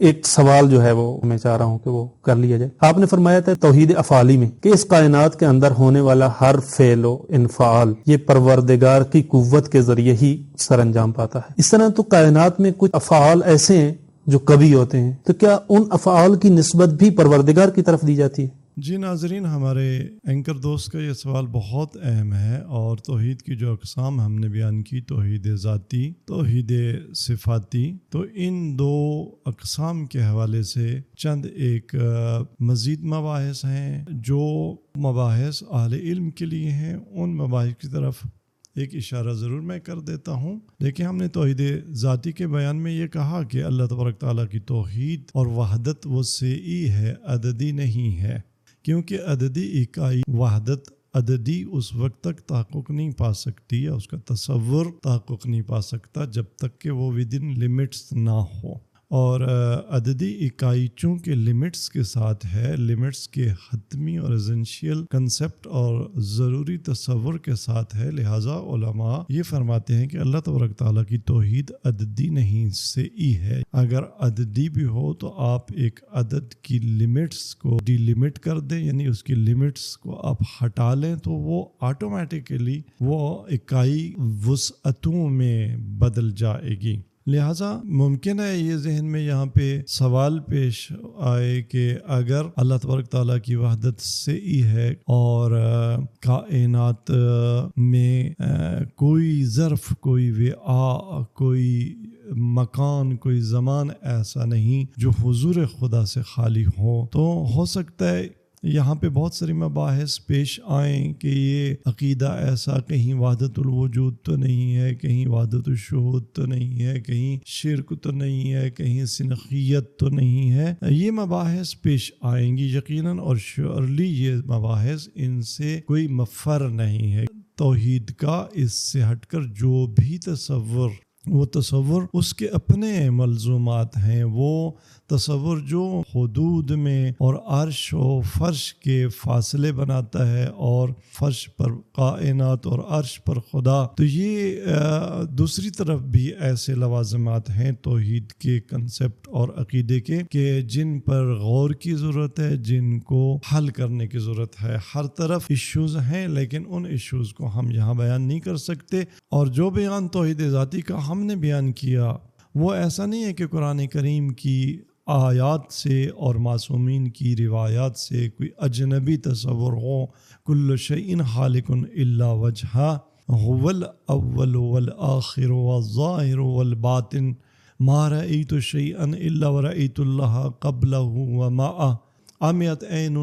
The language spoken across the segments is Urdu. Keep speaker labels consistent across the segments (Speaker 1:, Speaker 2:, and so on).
Speaker 1: ایک سوال جو ہے وہ میں چاہ رہا ہوں کہ وہ کر لیا جائے. آپ نے فرمایا تھا توحید افعالی میں کہ اس کائنات کے اندر ہونے والا ہر فعل و انفعال یہ پروردگار کی قوت کے ذریعے ہی سر انجام پاتا ہے. اس طرح تو کائنات میں کچھ افعال ایسے ہیں جو کبھی ہوتے ہیں، تو کیا ان افعال کی نسبت بھی پروردگار کی طرف دی جاتی ہے؟
Speaker 2: جی ناظرین، ہمارے اینکر دوست کا یہ سوال بہت اہم ہے، اور توحید کی جو اقسام ہم نے بیان کی، توحید ذاتی، توحید صفاتی، تو ان دو اقسام کے حوالے سے چند ایک مزید مباحث ہیں جو مباحث اہل علم کے لیے ہیں. ان مباحث کی طرف ایک اشارہ ضرور میں کر دیتا ہوں. دیکھیں، ہم نے توحید ذاتی کے بیان میں یہ کہا کہ اللہ تبارک تعالیٰ کی توحید اور وحدت وسیعی ہے، عددی نہیں ہے، کیونکہ عددی اکائی وحدت عددی اس وقت تک تحقق نہیں پا سکتی، یا اس کا تصور تحقق نہیں پا سکتا جب تک کہ وہ ودن لمٹس نہ ہو. اور عددی اکائی چونکہ لمٹس کے ساتھ ہے، لمٹس کے حتمی اور ایسنشیل کنسپٹ اور ضروری تصور کے ساتھ ہے، لہٰذا علماء یہ فرماتے ہیں کہ اللہ تبارک تعالیٰ کی توحید عددی نہیں سیئی ہے. اگر عددی بھی ہو تو آپ ایک عدد کی لمٹس کو ڈی لمٹ کر دیں، یعنی اس کی لمٹس کو آپ ہٹا لیں، تو وہ آٹومیٹیکلی وہ اکائی وسعتوں میں بدل جائے گی. لہٰذا ممکن ہے یہ ذہن میں یہاں پہ سوال پیش آئے کہ اگر اللہ تبارک تعالیٰ کی وحدت سیئی ہے اور کائنات میں کوئی ظرف، کوئی وعاء، کوئی مکان، کوئی زمان ایسا نہیں جو حضور خدا سے خالی ہو ہو سکتا ہے یہاں پہ بہت ساری مباحث پیش آئیں کہ یہ عقیدہ ایسا کہیں وحدت الوجود تو نہیں ہے، کہیں وحدت الشہود تو نہیں ہے، کہیں شرک تو نہیں ہے، کہیں سنخیت تو نہیں ہے. یہ مباحث پیش آئیں گی یقیناً، اور شعرلی یہ مباحث ان سے کوئی مفر نہیں ہے. توحید کا اس سے ہٹ کر جو بھی تصور، وہ تصور اس کے اپنے ملزومات ہیں، وہ تصور جو حدود میں اور عرش و فرش کے فاصلے بناتا ہے، اور فرش پر کائنات اور عرش پر خدا، تو یہ دوسری طرف بھی ایسے لوازمات ہیں توحید کے کنسپٹ اور عقیدے کے کہ جن پر غور کی ضرورت ہے، جن کو حل کرنے کی ضرورت ہے. ہر طرف ایشوز ہیں، لیکن ان ایشوز کو ہم یہاں بیان نہیں کر سکتے. اور جو بیان توحید ذاتی کا ہم نے بیان کیا، وہ ایسا نہیں ہے کہ قرآن کریم کی آیات سے اور معصومین کی روایات سے کوئی اجنبی تصور ہو. کل شیء خالق الا وجہہ، هو الاول والآخر والظاہر والباطن، ما رأیت شیئا الا ورأیت اللہ قبلہ ومعہ، عمیت عین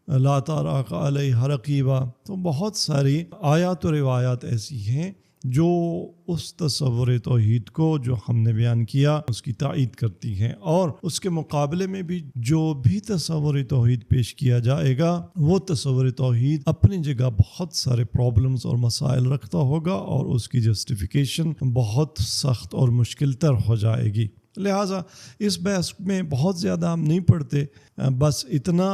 Speaker 2: لا تراک علیہ رقیبہ. تو بہت ساری آیات و روایات ایسی ہیں جو اس تصور توحید کو جو ہم نے بیان کیا اس کی تائید کرتی ہیں، اور اس کے مقابلے میں بھی جو بھی تصور توحید پیش کیا جائے گا، وہ تصور توحید اپنی جگہ بہت سارے پرابلمز اور مسائل رکھتا ہوگا، اور اس کی جسٹیفیکیشن بہت سخت اور مشکل تر ہو جائے گی. لہٰذا اس بحث میں بہت زیادہ ہم نہیں پڑھتے، بس اتنا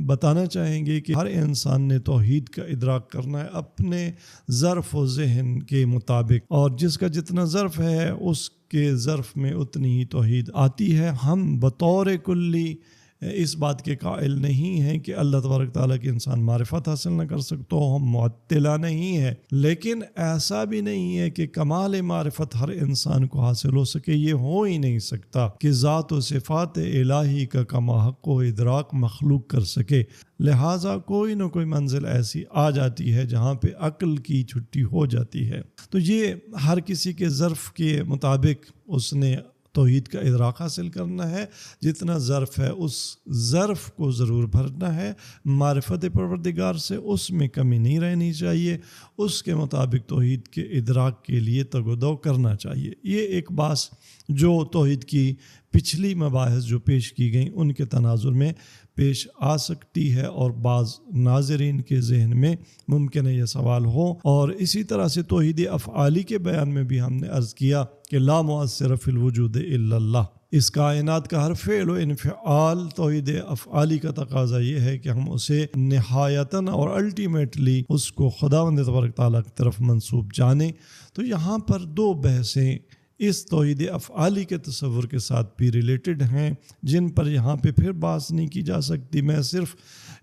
Speaker 2: بتانا چاہیں گے کہ ہر انسان نے توحید کا ادراک کرنا ہے اپنے ظرف و ذہن کے مطابق، اور جس کا جتنا ظرف ہے اس کے ظرف میں اتنی ہی توحید آتی ہے. ہم بطور کلی اس بات کے قائل نہیں ہیں کہ اللہ تبارک تعالیٰ کی انسان معرفت حاصل نہ کر سکتا ہو، ہم معطلہ نہیں ہے، لیکن ایسا بھی نہیں ہے کہ کمال معرفت ہر انسان کو حاصل ہو سکے. یہ ہو ہی نہیں سکتا کہ ذات و صفات الہی کا کما حق و ادراک مخلوق کر سکے. لہٰذا کوئی نہ کوئی منزل ایسی آ جاتی ہے جہاں پہ عقل کی چھٹی ہو جاتی ہے. تو یہ ہر کسی کے ظرف کے مطابق اس نے توحید کا ادراک حاصل کرنا ہے. جتنا ظرف ہے اس ظرف کو ضرور بھرنا ہے معرفت پروردگار سے، اس میں کمی نہیں رہنی چاہیے. اس کے مطابق توحید کے ادراک کے لیے تگ و دو کرنا چاہیے. یہ ایک بات جو توحید کی پچھلی مباحث جو پیش کی گئیں ان کے تناظر میں پیش آ سکتی ہے، اور بعض ناظرین کے ذہن میں ممکن ہے یہ سوال ہو. اور اسی طرح سے توحید افعالی کے بیان میں بھی ہم نے عرض کیا کہ لا مؤثر فی الوجود الا اللہ. اس کائنات کا ہر فعل و انفعال توحید افعالی کا تقاضا یہ ہے کہ ہم اسے نہایتاً اور الٹیمیٹلی اس کو خداوند تبارک تعالیٰ کی طرف منسوب جانیں. تو یہاں پر دو بحثیں اس توحید افعالی کے تصور کے ساتھ بھی ریلیٹڈ ہیں، جن پر یہاں پہ پھر بات نہیں کی جا سکتی۔ میں صرف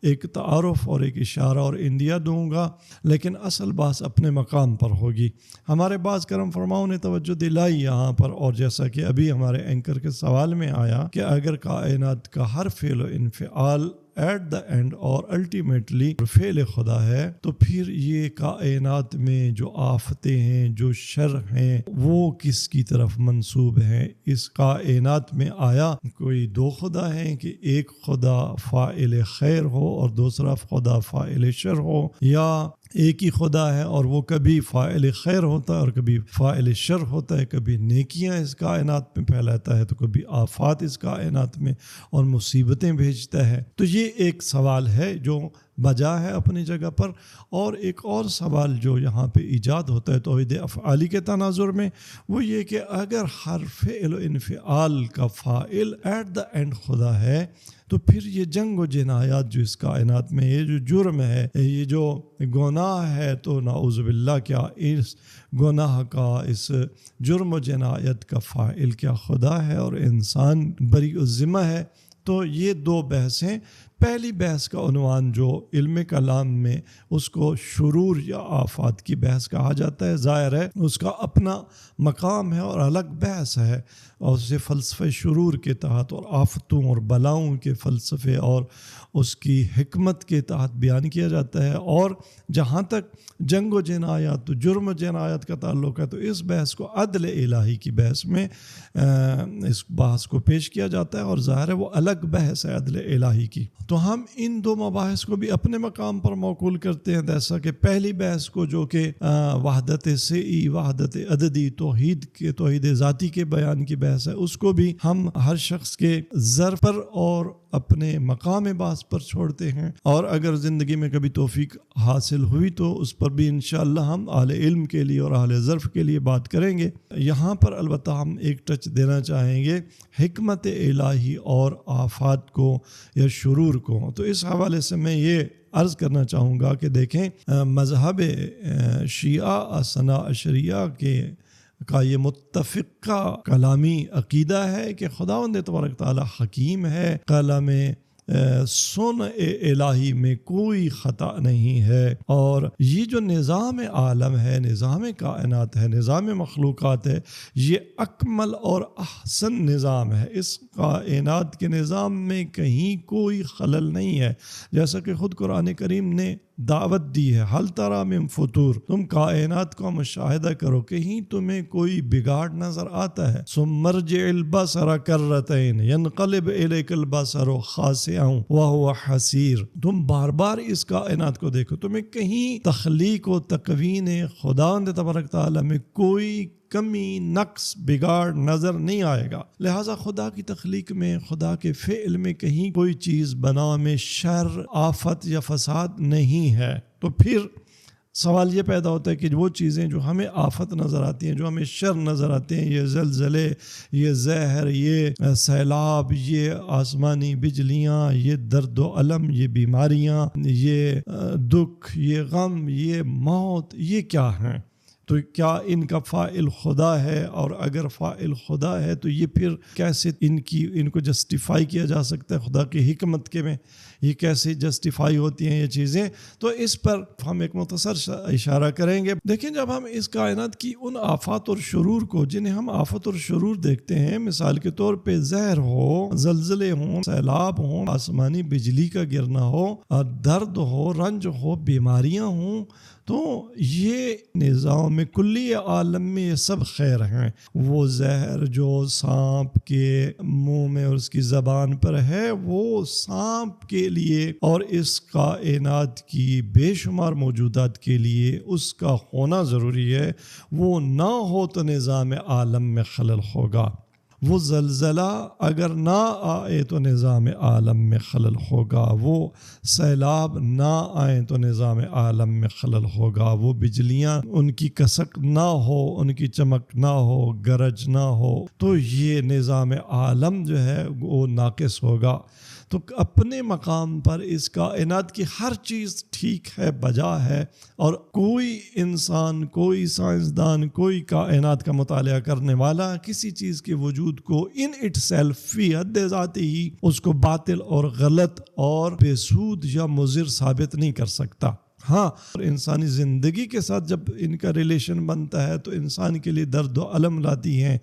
Speaker 2: ایک تعارف اور ایک اشارہ اور اندیا دوں گا، لیکن اصل بات اپنے مقام پر ہوگی۔ ہمارے بعض کرم فرماؤں نے توجہ دلائی یہاں پر، اور جیسا کہ ابھی ہمارے اینکر کے سوال میں آیا کہ اگر کائنات کا ہر فعل و انفعال ایٹ دا اینڈ اور الٹیمیٹلی فعل خدا ہے، تو پھر یہ کائنات میں جو آفتیں ہیں، جو شر ہیں، وہ کس کی طرف منسوب ہیں؟ اس کائنات میں آیا کوئی دو خدا ہیں کہ ایک خدا فاعل خیر ہو اور دوسرا خدا فاعل شر ہو، یا ایک ہی خدا ہے اور وہ کبھی فاعل خیر ہوتا ہے اور کبھی فاعل شر ہوتا ہے، کبھی نیکیاں اس کائنات میں پھیلاتا ہے تو کبھی آفات اس کائنات میں اور مصیبتیں بھیجتا ہے؟ تو یہ ایک سوال ہے جو بجا ہے اپنی جگہ پر، اور ایک اور سوال جو یہاں پہ ایجاد ہوتا ہے توحید افعالی کے تناظر میں، وہ یہ کہ اگر ہر فعل و انفعال کا فاعل ایٹ دا اینڈ خدا ہے، تو پھر یہ جنگ و جنایات جو اس کائنات میں، یہ جو جرم ہے، یہ جو گناہ ہے، تو نعوذ باللہ کیا اس گناہ کا، اس جرم و جنایت کا فاعل کیا خدا ہے اور انسان بری الذمہ ہے؟ تو یہ دو بحثیں۔ پہلی بحث کا عنوان جو علم کلام میں اس کو شرور یا آفات کی بحث کہا جاتا ہے، ظاہر ہے اس کا اپنا مقام ہے اور الگ بحث ہے، اور اسے فلسفہ شرور کے تحت اور آفتوں اور بلاؤں کے فلسفے اور اس کی حکمت کے تحت بیان کیا جاتا ہے۔ اور جہاں تک جنگ و جنایات، جرم و جنایات کا تعلق ہے، تو اس بحث کو عدل الہی کی بحث میں اس بحث کو پیش کیا جاتا ہے، اور ظاہر ہے وہ الگ بحث ہے عدل الہی کی۔ تو ہم ان دو مباحث کو بھی اپنے مقام پر موقول کرتے ہیں، جیسا کہ پہلی بحث کو جو کہ وحدت سعی، وحدت عددی، توحید ذاتی کے بیان کی بحث ہے، اس کو بھی ہم ہر شخص کے ظرف پر اور اپنے مقام بحث پر چھوڑتے ہیں، اور اگر زندگی میں کبھی توفیق حاصل ہوئی تو اس پر بھی انشاءاللہ ہم اہل علم کے لیے اور اہل ظرف کے لیے بات کریں گے۔ یہاں پر البتہ ہم ایک ٹچ دینا چاہیں گے حکمت الہی اور آفات کو یا شرور کو۔ تو اس حوالے سے میں یہ عرض کرنا چاہوں گا کہ دیکھیں، مذہب شیعہ اثنا عشریہ کا یہ متفقہ کلامی عقیدہ ہے کہ خداوند تبارک تعالی حکیم ہے، کلام سن الہی میں کوئی خطا نہیں ہے، اور یہ جو نظام عالم ہے، نظام کائنات ہے، نظام مخلوقات ہے، یہ اکمل اور احسن نظام ہے۔ اس کائنات کے نظام میں کہیں کوئی خلل نہیں ہے، جیسا کہ خود قرآن کریم نے دعوت دی ہے، حل تری من فطور، تم کائنات کا مشاہدہ کرو، کہیں تمہیں کوئی بگاڑ نظر آتا ہے؟ ثم ارجع البصر کرتین ینقلب الیک البصر خاسئا وهو حسیر، تم بار بار اس کائنات کو دیکھو، تمہیں کہیں تخلیق و تکوین خداوند تبارک تعالی میں کوئی کمی، نقص، بگاڑ نظر نہیں آئے گا۔ لہٰذا خدا کی تخلیق میں، خدا کے فعل میں کہیں کوئی چیز بنا میں شر، آفت یا فساد نہیں ہے۔ تو پھر سوال یہ پیدا ہوتا ہے کہ وہ چیزیں جو ہمیں آفت نظر آتی ہیں، جو ہمیں شر نظر آتے ہیں، یہ زلزلے، یہ زہر، یہ سیلاب، یہ آسمانی بجلیاں، یہ درد و الم، یہ بیماریاں، یہ دکھ، یہ غم، یہ موت، یہ کیا ہیں؟ تو کیا ان کا فاعل خدا ہے؟ اور اگر فاعل خدا ہے تو یہ پھر کیسے ان کو جسٹیفائی کیا جا سکتا ہے خدا کی حکمت کے میں؟ یہ کیسے جسٹیفائی ہوتی ہیں یہ چیزیں؟ تو اس پر ہم ایک مختصر اشارہ کریں گے۔ دیکھیں، جب ہم اس کائنات کی ان آفات اور شرور کو، جنہیں ہم آفت اور شرور دیکھتے ہیں، مثال کے طور پہ زہر ہو، زلزلے ہوں، سیلاب ہوں، آسمانی بجلی کا گرنا ہو، درد ہو، رنج ہو، بیماریاں ہوں، تو یہ نظام کلی عالم میں یہ سب خیر ہیں۔ وہ زہر جو سانپ کے منہ میں اور اس کی زبان پر ہے، وہ سانپ کے لیے اور اس کائنات کی بے شمار موجودات کے لیے اس کا ہونا ضروری ہے، وہ نہ ہو تو نظام عالم میں خلل ہوگا۔ وہ زلزلہ اگر نہ آئے تو نظام عالم میں خلل ہوگا، وہ سیلاب نہ آئے تو نظام عالم میں خلل ہوگا، وہ بجلیاں ان کی کسک نہ ہو، ان کی چمک نہ ہو، گرج نہ ہو تو یہ نظام عالم جو ہے وہ ناقص ہوگا۔ تو اپنے مقام پر اس کائنات کی ہر چیز ٹھیک ہے، بجا ہے، اور کوئی انسان، کوئی سائنسدان، کوئی کائنات کا مطالعہ کرنے والا کسی چیز کے وجود کو ان اٹ سیلف فی حد ذاتی ہی اس کو باطل اور غلط اور بے سود یا مضر ثابت نہیں کر سکتا۔ ہاں، انسانی زندگی کے ساتھ جب ان کا ریلیشن بنتا ہے تو انسان کے لیے درد و الم لاتی ہیں،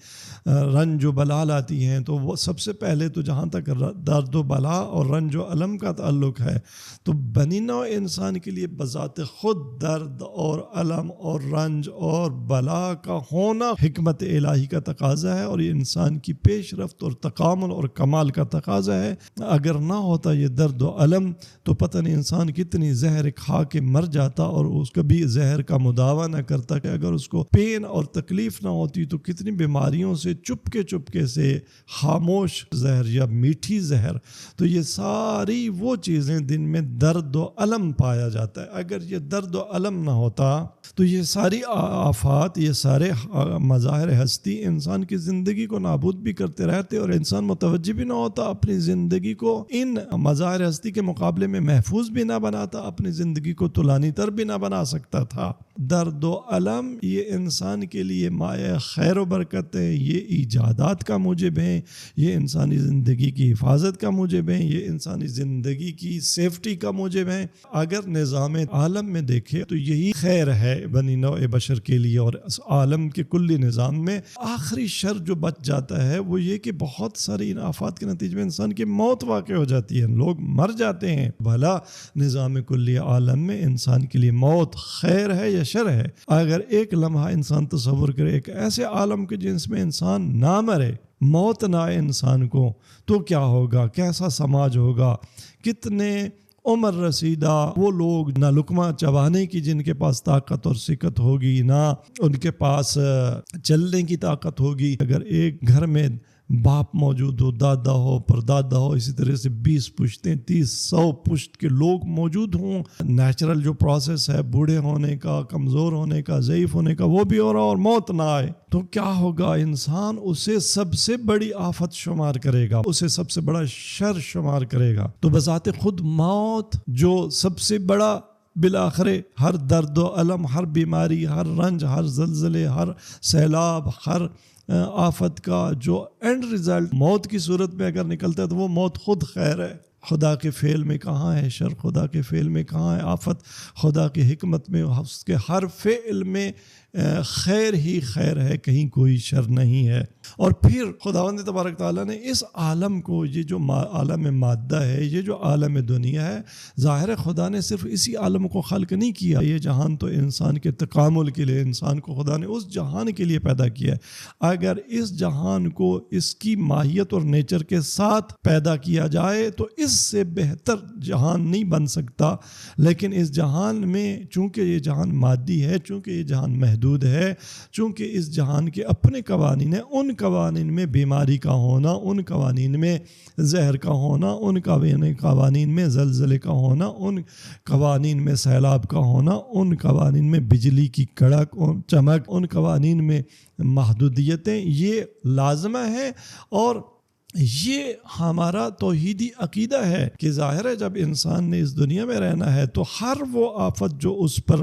Speaker 2: رنج و بلا لاتی ہیں، تو وہ سب سے پہلے تو جہاں تک درد و بلا اور رنج و الم کا تعلق ہے تو بنی نوع انسان کے لیے بذات خود درد اور الم اور رنج اور بلا کا ہونا حکمت الہی کا تقاضا ہے، اور یہ انسان کی پیش رفت اور تکامل اور کمال کا تقاضا ہے۔ اگر نہ ہوتا یہ درد و الم تو پتہ نہیں انسان کتنی زہر کھا کے مر جاتا، اور اس کا بھی زہر کا مداوع نہ کرتا کہ اگر اس کو پین اور تکلیف نہ ہوتی تو کتنی بیماریوں سے چپکے سے خاموش زہر یا میٹھی زہر۔ تو یہ ساری وہ چیزیں جن میں درد و الم پایا جاتا ہے، اگر یہ درد و الم نہ ہوتا تو یہ ساری آفات، یہ سارے مظاہر ہستی انسان کی زندگی کو نابود بھی کرتے رہتے، اور انسان متوجہ بھی نہ ہوتا، اپنی زندگی کو ان مظاہر ہستی کے مقابلے میں محفوظ بھی نہ بناتا، اپنی زندگی کو طولانی تر بھی نہ بنا سکتا تھا۔ درد و الم یہ انسان کے لیے مایہ خیر و برکت ہے، یہ ایجادات کا موجب ہیں، یہ انسانی زندگی کی حفاظت کا موجب ہیں، یہ انسانی زندگی کی سیفٹی کا موجب ہیں۔ اگر نظام عالم میں دیکھے تو یہی خیر ہے بنی نوع بشر کے لیے، اور اس عالم کے کلی نظام میں آخری شر جو بچ جاتا ہے وہ یہ کہ بہت ساری ان آفات کے نتیجے میں انسان کی موت واقع ہو جاتی ہے، لوگ مر جاتے ہیں۔ بھلا نظام کلی عالم میں انسان کے لیے موت خیر ہے یا شر ہے؟ اگر ایک لمحہ انسان تصور کرے ایک ایسے عالم کے جس میں انسان نہ مرے، موت نہ آئے انسان کو، تو کیا ہوگا؟ کیسا سماج ہوگا؟ کتنے عمر رسیدہ وہ لوگ، نہ لقمہ چبانے کی جن کے پاس طاقت اور سکت ہوگی، نہ ان کے پاس چلنے کی طاقت ہوگی۔ اگر ایک گھر میں باپ موجود ہو، دادا ہو، پردادا ہو، اسی طرح سے 20 پشتیں، 30-100 پشت کے لوگ موجود ہوں، نیچرل جو پروسیس ہے بوڑھے ہونے کا، کمزور ہونے کا، ضعیف ہونے کا، وہ بھی ہو رہا اور موت نہ آئے، تو کیا ہوگا؟ انسان اسے سب سے بڑی آفت شمار کرے گا، اسے سب سے بڑا شر شمار کرے گا۔ تو بذات خود موت جو سب سے بڑا بالآخر ہر درد و الم، ہر بیماری، ہر رنج، ہر زلزلے، ہر سیلاب، ہر آفت کا جو اینڈ ریزلٹ موت کی صورت میں اگر نکلتا ہے تو وہ موت خود خیر ہے۔ خدا کے فعل میں کہاں ہے شر؟ خدا کے فعل میں کہاں ہے آفت؟ خدا کی حکمت میں، اس کے ہر فعل میں خیر ہی خیر ہے، کہیں کوئی شر نہیں ہے۔ اور پھر خداوند تبارک تعالیٰ نے اس عالم کو، یہ جو عالم مادہ ہے، یہ جو عالم دنیا ہے، ظاہر خدا نے صرف اسی عالم کو خلق نہیں کیا، یہ جہان تو انسان کے تکامل کے لیے، انسان کو خدا نے اس جہان کے لیے پیدا کیا ہے۔ اگر اس جہان کو اس کی ماہیت اور نیچر کے ساتھ پیدا کیا جائے تو اس سے بہتر جہان نہیں بن سکتا، لیکن اس جہان میں چونکہ یہ جہان مادی ہے، چونکہ یہ جہان محدود ہے، چونکہ اس جہان کے اپنے قوانین ہیں، ان قوانین میں بیماری کا ہونا، ان قوانین میں زہر کا ہونا، ان قوانین میں زلزلے کا ہونا، ان قوانین میں سیلاب کا ہونا، ان قوانین میں بجلی کی کڑک اور چمک، ان قوانین میں محدودیتیں، یہ لازمہ ہے۔ اور یہ ہمارا توحیدی عقیدہ ہے کہ ظاہر ہے جب انسان نے اس دنیا میں رہنا ہے تو ہر وہ آفت جو اس پر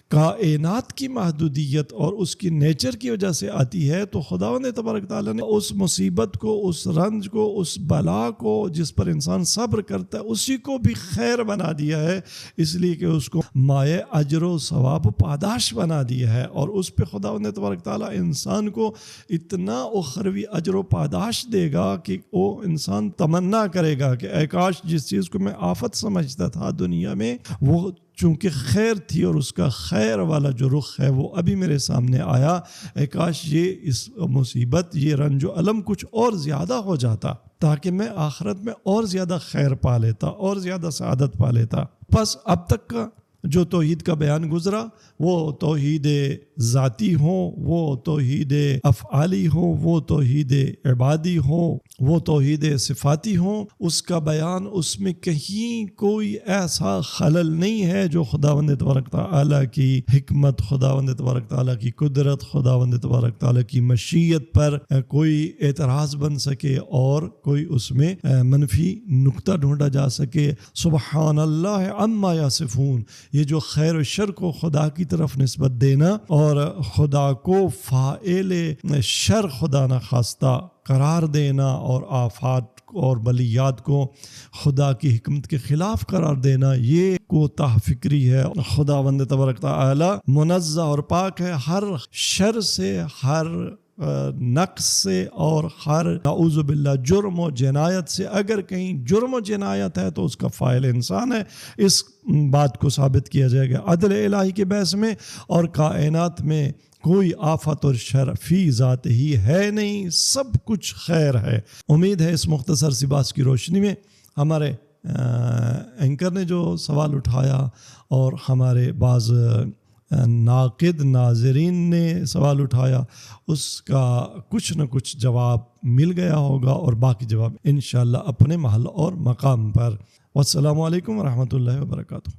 Speaker 2: کائنات کی محدودیت اور اس کی نیچر کی وجہ سے آتی ہے، تو خداوند تبارک تعالیٰ نے اس مصیبت کو، اس رنج کو، اس بلا کو جس پر انسان صبر کرتا ہے، اسی کو بھی خیر بنا دیا ہے، اس لیے کہ اس کو مایہ اجر و ثواب و پاداش بنا دیا ہے، اور اس پہ خداوند تبارک تعالیٰ انسان کو اتنا اخروی اجر و پاداش دے گا کہ وہ انسان تمنا کرے گا کہ اے کاش جس چیز کو میں آفت سمجھتا تھا دنیا میں، وہ چونکہ خیر تھی اور اس کا خیر والا جو رخ ہے وہ ابھی میرے سامنے آیا، اے کاش یہ اس مصیبت، یہ رنج و الم کچھ اور زیادہ ہو جاتا تاکہ میں آخرت میں اور زیادہ خیر پا لیتا، اور زیادہ سعادت پا لیتا۔ بس اب تک کا جو توحید کا بیان گزرا وہ توحید ذاتی ہو، وہ توحید افعالی ہو، وہ توحید عبادی ہو، وہ توحید صفاتی ہو، اس کا بیان اس میں کہیں کوئی ایسا خلل نہیں ہے جو خداوند تبارک تعالیٰ کی حکمت، خداوند تبارک تعالیٰ کی قدرت، خداوند تبارک تعالیٰ کی مشیت پر کوئی اعتراض بن سکے اور کوئی اس میں منفی نقطہ ڈھونڈا جا سکے۔ سبحان اللہ عما یصفون، یہ جو خیر و شر کو خدا کی طرف نسبت دینا اور خدا کو فاعل شر خدا نخواستہ قرار دینا اور آفات اور بلیات کو خدا کی حکمت کے خلاف قرار دینا، یہ کوتاہ فکری ہے۔ خداوند تبارک تعالی منزہ اور پاک ہے ہر شر سے، ہر نقص سے اور ہر اعوذ باللہ جرم و جنایت سے۔ اگر کہیں جرم و جنایت ہے تو اس کا فاعل انسان ہے، اس بات کو ثابت کیا جائے گا عدل الہی کے بحث میں، اور کائنات میں کوئی آفت اور شر فی ذات ہی ہے نہیں، سب کچھ خیر ہے۔ امید ہے اس مختصر سی بات کی روشنی میں ہمارے اینکر نے جو سوال اٹھایا اور ہمارے بعض ناقد ناظرین نے سوال اٹھایا، اس کا کچھ نہ کچھ جواب مل گیا ہوگا، اور باقی جواب انشاءاللہ اپنے محل اور مقام پر۔ والسلام علیکم ورحمۃ اللہ وبرکاتہ۔